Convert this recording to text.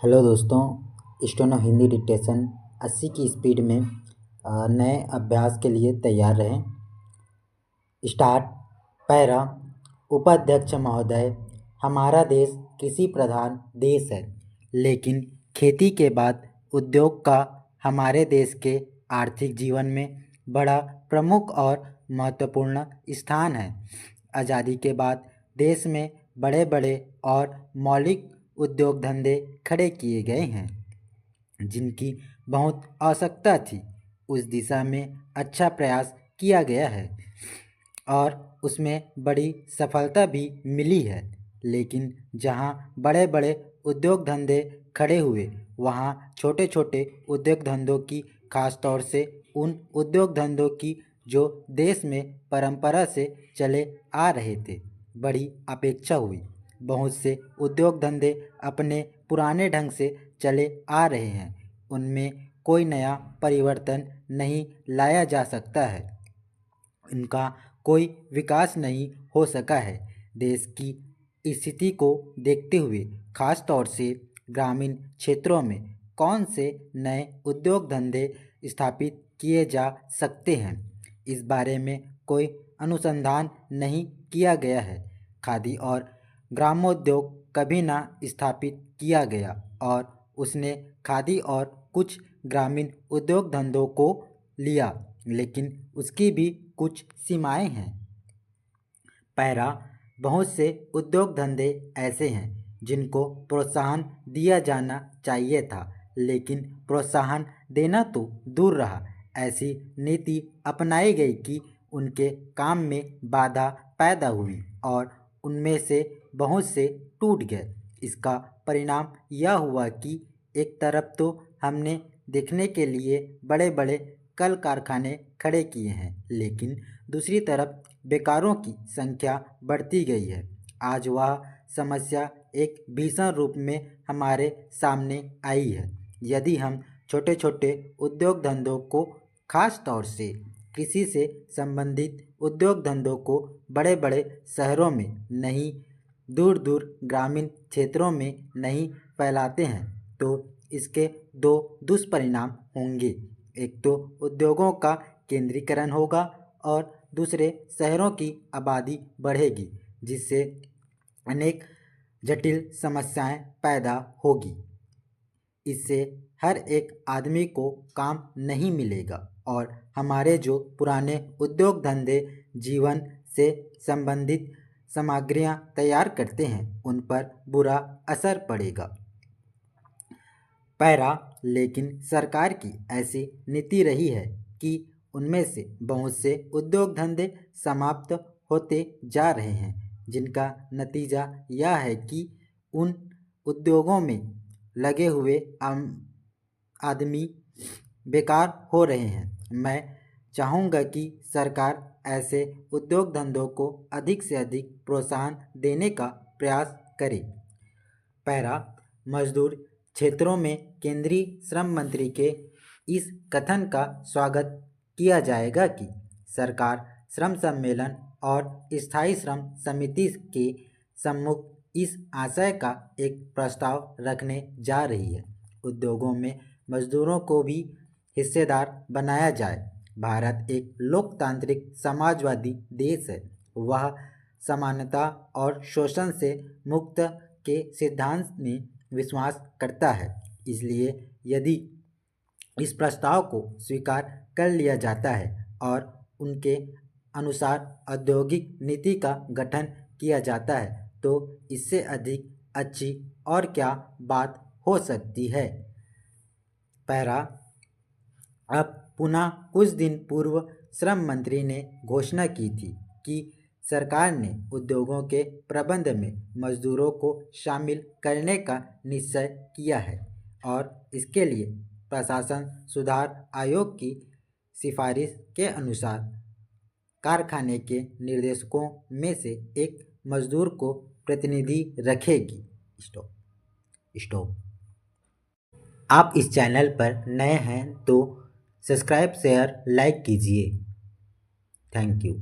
Hello दोस्तों, steno Hindi dictation 80 की speed में नए अभ्यास के लिए तैयार रहें। स्टार्ट। पैरा। उपाध्यक्ष महोदय, हमारा देश कृषि प्रधान देश है, लेकिन खेती के बाद उद्योग का हमारे देश के आर्थिक जीवन में बड़ा प्रमुख और महत्वपूर्ण स्थान है। आज़ादी के बाद देश में बड़े बड़े और मौलिक उद्योग धंधे खड़े किए गए हैं, जिनकी बहुत आवश्यकता थी। उस दिशा में अच्छा प्रयास किया गया है और उसमें बड़ी सफलता भी मिली है। लेकिन जहाँ बड़े बड़े उद्योग धंधे खड़े हुए, वहाँ छोटे छोटे उद्योग धंधों की, खास तौर से उन उद्योग धंधों की जो देश में परंपरा से चले आ रहे थे, बड़ी अपेक्षा हुई। बहुत से उद्योग धंधे अपने पुराने ढंग से चले आ रहे हैं, उनमें कोई नया परिवर्तन नहीं लाया जा सकता है, इनका कोई विकास नहीं हो सका है। देश की स्थिति को देखते हुए खास तौर से ग्रामीण क्षेत्रों में कौन से नए उद्योग धंधे स्थापित किए जा सकते हैं, इस बारे में कोई अनुसंधान नहीं किया गया है। खादी और ग्रामोद्योग कभी ना स्थापित किया गया और उसने खादी और कुछ ग्रामीण उद्योग धंधों को लिया, लेकिन उसकी भी कुछ सीमाएं हैं। पैरा। बहुत से उद्योग धंधे ऐसे हैं जिनको प्रोत्साहन दिया जाना चाहिए था, लेकिन प्रोत्साहन देना तो दूर रहा, ऐसी नीति अपनाई गई कि उनके काम में बाधा पैदा हुई और उनमें से बहुत से टूट गए। इसका परिणाम यह हुआ कि एक तरफ तो हमने देखने के लिए बड़े बड़े कल कारखाने खड़े किए हैं, लेकिन दूसरी तरफ बेकारों की संख्या बढ़ती गई है। आज वह समस्या एक भीषण रूप में हमारे सामने आई है। यदि हम छोटे छोटे उद्योग धंधों को, खास तौर से कृषि से संबंधित उद्योग धंधों को बड़े बड़े शहरों में नहीं, दूर दूर ग्रामीण क्षेत्रों में नहीं फैलाते हैं, तो इसके दो दुष्परिणाम होंगे। एक तो उद्योगों का केंद्रीकरण होगा और दूसरे शहरों की आबादी बढ़ेगी, जिससे अनेक जटिल समस्याएं पैदा होगी। इससे हर एक आदमी को काम नहीं मिलेगा और हमारे जो पुराने उद्योग धंधे जीवन से संबंधित सामग्रियां तैयार करते हैं, उन पर बुरा असर पड़ेगा। पैरा। लेकिन सरकार की ऐसी नीति रही है कि उनमें से बहुत से उद्योग धंधे समाप्त होते जा रहे हैं, जिनका नतीजा यह है कि उन उद्योगों में लगे हुए आदमी बेकार हो रहे हैं। मैं चाहूँगा कि सरकार ऐसे उद्योग धंधों को अधिक से अधिक प्रोत्साहन देने का प्रयास करे। पैरा। मजदूर क्षेत्रों में केंद्रीय श्रम मंत्री के इस कथन का स्वागत किया जाएगा कि सरकार श्रम सम्मेलन और स्थायी श्रम समिति के सम्मुख इस आशय का एक प्रस्ताव रखने जा रही है। उद्योगों में मजदूरों को भी हिस्सेदार बनाया जाए। भारत एक लोकतांत्रिक समाजवादी देश है। वह समानता और शोषण से मुक्त के सिद्धांत में विश्वास करता है। इसलिए यदि इस प्रस्ताव को स्वीकार कर लिया जाता है और उनके अनुसार औद्योगिक नीति का गठन किया जाता है, तो इससे अधिक अच्छी और क्या बात हो सकती है। पैरा। अब पुनः कुछ दिन पूर्व श्रम मंत्री ने घोषणा की थी कि सरकार ने उद्योगों के प्रबंध में मजदूरों को शामिल करने का निश्चय किया है और इसके लिए प्रशासन सुधार आयोग की सिफारिश के अनुसार कारखाने के निर्देशकों में से एक मजदूर को प्रतिनिधि रखेगी। स्टॉप। आप इस चैनल पर नए हैं तो सब्सक्राइब, शेयर, लाइक कीजिए। Thank you.